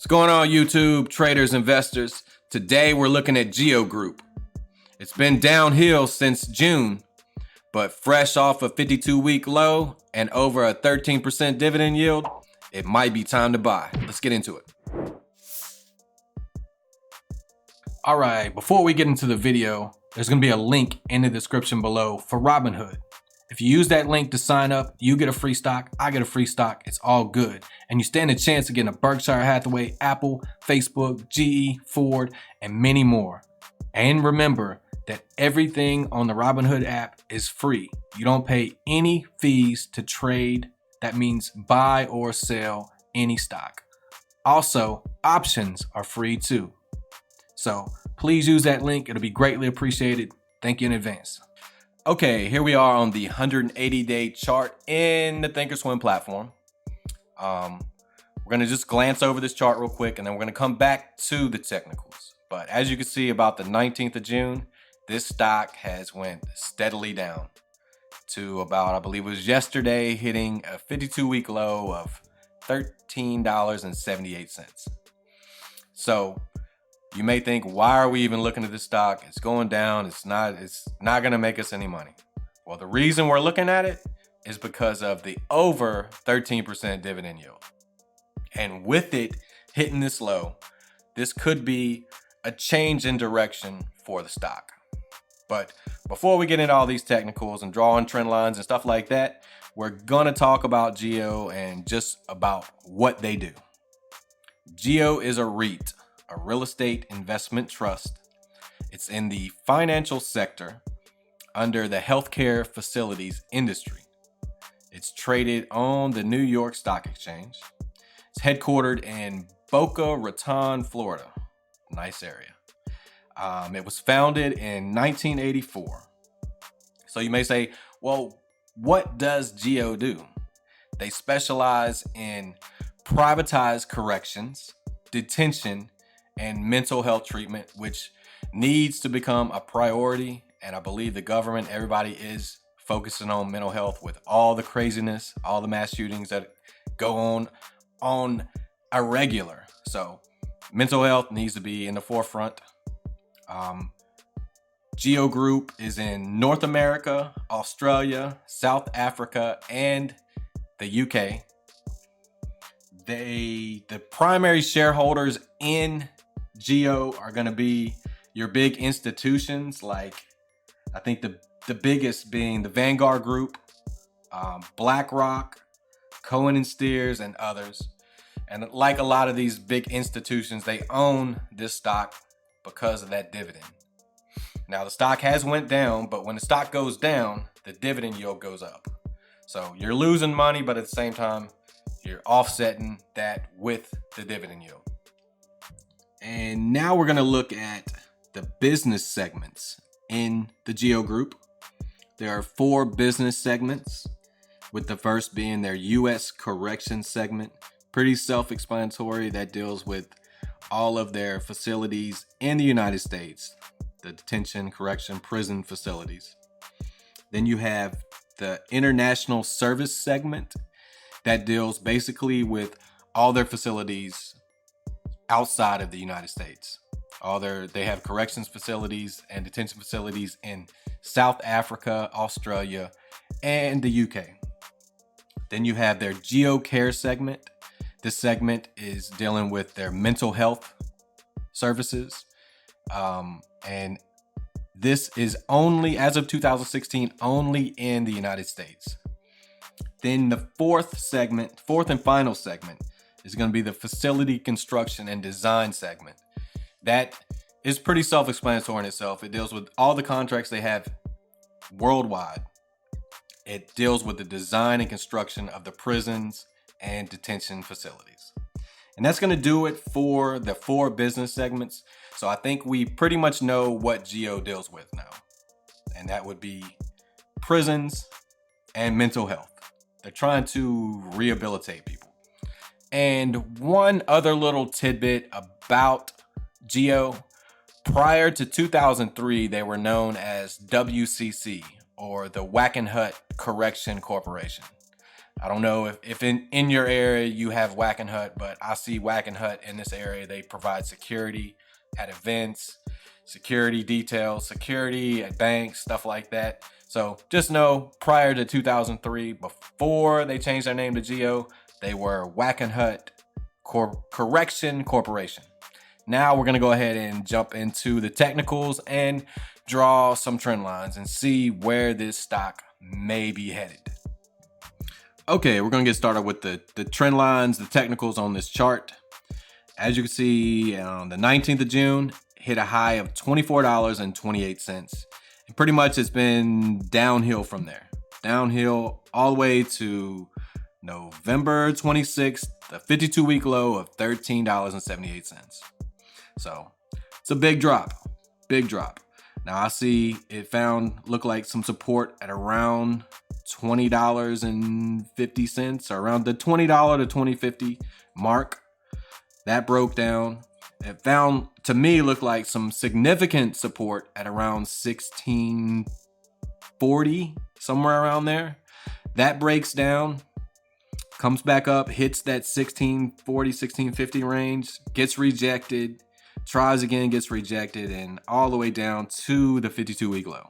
What's going on, YouTube traders, investors? Today we're looking at GEO Group. It's been downhill since June, but fresh off a 52-week low and over a 13% dividend yield, it might be time to buy. Let's get into it. All right, before we get into the video, there's going to be a link in the description below for Robinhood. If you use that link to sign up, you get a free stock, I get a free stock, it's all good. And you stand a chance of getting a Berkshire Hathaway, Apple, Facebook, GE, Ford, and many more. And remember that everything on the Robinhood app is free. You don't pay any fees to trade. That means buy or sell any stock. Also, options are free too. So please use that link. It'll be greatly appreciated. Thank you in advance. Okay, here we are on the 180-day chart in the Thinkorswim platform. We're going to just glance over this chart real quick, and then we're going to come back to the technicals. But as you can see, about the 19th of June, this stock has went steadily down to about, I believe it was yesterday, hitting a 52-week low of $13.78. So you may think, why are we even looking at this stock? It's going down. It's not going to make us any money. Well, the reason we're looking at it is because of the over 13% dividend yield. And with it hitting this low, this could be a change in direction for the stock. But before we get into all these technicals and drawing trend lines and stuff like that, we're going to talk about GEO and just about what they do. GEO is a REIT, a real estate investment trust. It's in the financial sector under the healthcare facilities industry. It's traded on the New York Stock Exchange. It's headquartered in Boca Raton, Florida. Nice area. It was founded in 1984. So you may say, well, what does GEO do? They specialize in privatized corrections, detention, and mental health treatment, which needs to become a priority. And I believe the government, everybody is focusing on mental health with all the craziness, all the mass shootings that go on a regular. So mental health needs to be in the forefront. GEO Group is in North America, Australia, South Africa, and the UK. The primary shareholders in GEO are going to be your big institutions, like I think the biggest being the Vanguard Group, BlackRock, Cohen and Steers, and others. And like a lot of these big institutions, they own this stock because of that dividend. Now the stock has went down, but when the stock goes down, the dividend yield goes up. So you're losing money, but at the same time, you're offsetting that with the dividend yield. And now we're going to look at the business segments in the GEO Group. There are 4 business segments, with the first being their U.S. corrections segment. Pretty self-explanatory. That deals with all of their facilities in the United States, the detention, correction, prison facilities. Then you have the international service segment that deals basically with all their facilities outside of the United States. They have corrections facilities and detention facilities in South Africa, Australia, and the UK. Then you have their GEO Care segment. This segment is dealing with their mental health services. And this is only, as of 2016, only in the United States. Then the fourth and final segment is going to be the facility construction and design segment. That is pretty self-explanatory in itself. It deals with all the contracts they have worldwide. It deals with the design and construction of the prisons and detention facilities. And that's going to do it for the 4 business segments. So I think we pretty much know what GEO deals with now. And that would be prisons and mental health. They're trying to rehabilitate people. And one other little tidbit about GEO. Prior to 2003, they were known as WCC, or the Wackenhut Correction Corporation. I don't know if in your area you have Whack and Hut, but I see Whack and Hut in this area. They provide security at events, security details, security at banks, stuff like that. So just know, prior to 2003, before they changed their name to GEO, they were Whack and Hut Correction Corporation. Now we're going to go ahead and jump into the technicals and draw some trend lines and see where this stock may be headed. Okay, we're going to get started with the trend lines, the technicals on this chart. As you can see, on the 19th of June, hit a high of $24.28. And pretty much it's been downhill from there. Downhill all the way to November 26th, the 52-week low of $13.78. So it's a big drop, big drop. Now I see it look like some support at around $20.50, or around the $20 to $20.50 mark. That broke down. It found, to me, looked like some significant support at around $16.40, somewhere around there. That breaks down, comes back up, hits that $16.40, $16.50 range, gets rejected, tries again, gets rejected, and all the way down to the 52-week low.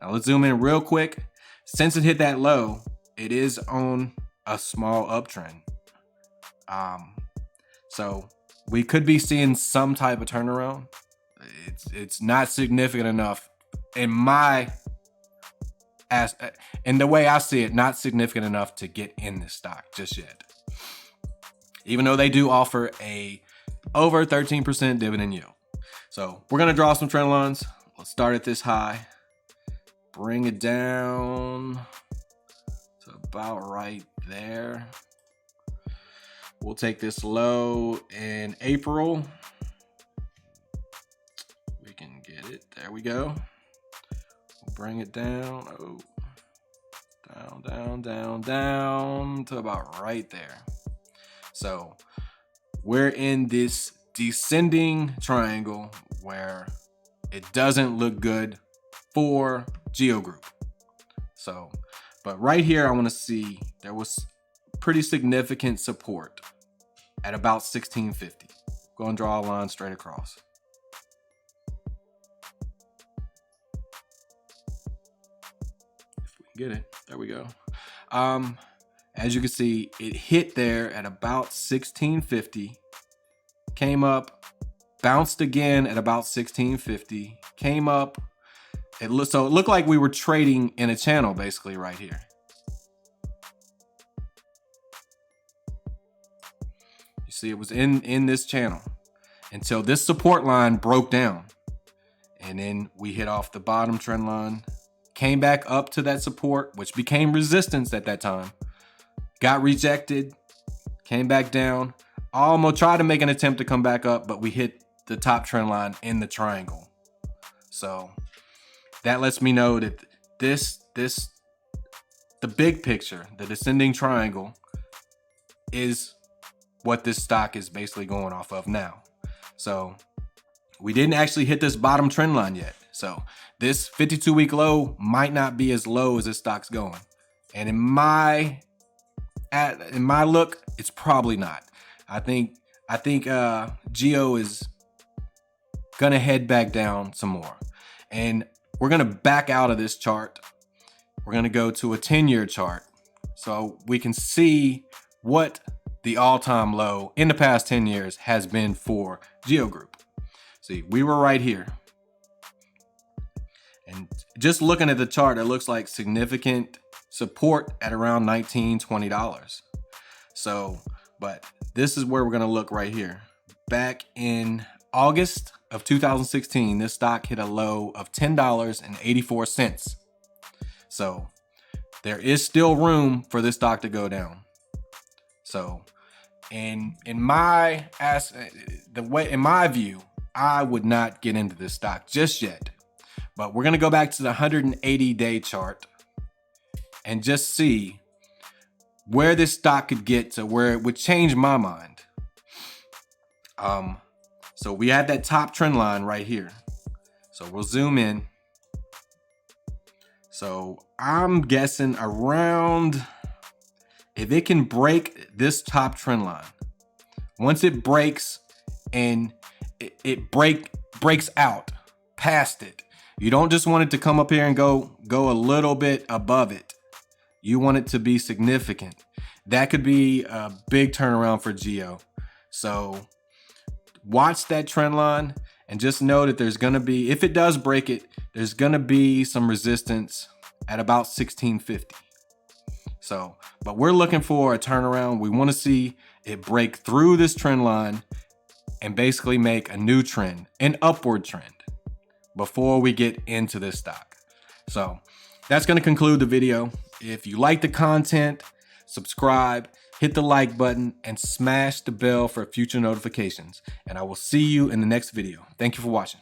Now let's zoom in real quick. Since it hit that low, it is on a small uptrend. So we could be seeing some type of turnaround. It's not significant enough in the way I see it, not significant enough to get in this stock just yet. Even though they do offer a over 13% dividend yield. So we're going to draw some trend lines. Let's start at this high, bring it down to about right there. We'll take this low in April. We can get it. There we go. We'll bring it down. Oh, down to about right there. So we're in this descending triangle where it doesn't look good for GEO Group. So, but right here, I want to see there was pretty significant support at about $16.50. Go and draw a line straight across. If we can get it, there we go. As you can see, it hit there at about $16.50, came up, bounced again at about $16.50, came up. So it looked like we were trading in a channel basically right here. You see, it was in this channel until this support line broke down. And then we hit off the bottom trend line, came back up to that support, which became resistance at that time. Got rejected, came back down, almost tried to make an attempt to come back up, but we hit the top trend line in the triangle. So that lets me know that the big picture, the descending triangle, is what this stock is basically going off of now. So we didn't actually hit this bottom trend line yet. So this 52-week low might not be as low as this stock's going. And in my look, it's probably not. I think GEO is gonna head back down some more. And we're gonna back out of this chart. We're gonna go to a 10-year chart so we can see what the all-time low in the past 10 years has been for GEO Group. See, we were right here. And just looking at the chart, it looks like significant support at around $19, $20. So, but this is where we're gonna look right here. Back in August of 2016, this stock hit a low of $10.84. So there is still room for this stock to go down. So in my view, I would not get into this stock just yet. But we're gonna go back to the 180-day chart and just see where this stock could get to where it would change my mind. So we had that top trend line right here. So we'll zoom in. So I'm guessing around if it can break this top trend line, once it breaks and it breaks out past it, you don't just want it to come up here and go a little bit above it. You want it to be significant. That could be a big turnaround for GEO. So watch that trend line and just know that there's gonna be, if it does break it, there's gonna be some resistance at about 1650. So, but we're looking for a turnaround. We want to see it break through this trend line and basically make a new trend, an upward trend, before we get into this stock. So that's going to conclude the video. If you like the content, subscribe, hit the like button, and smash the bell for future notifications. And I will see you in the next video. Thank you for watching.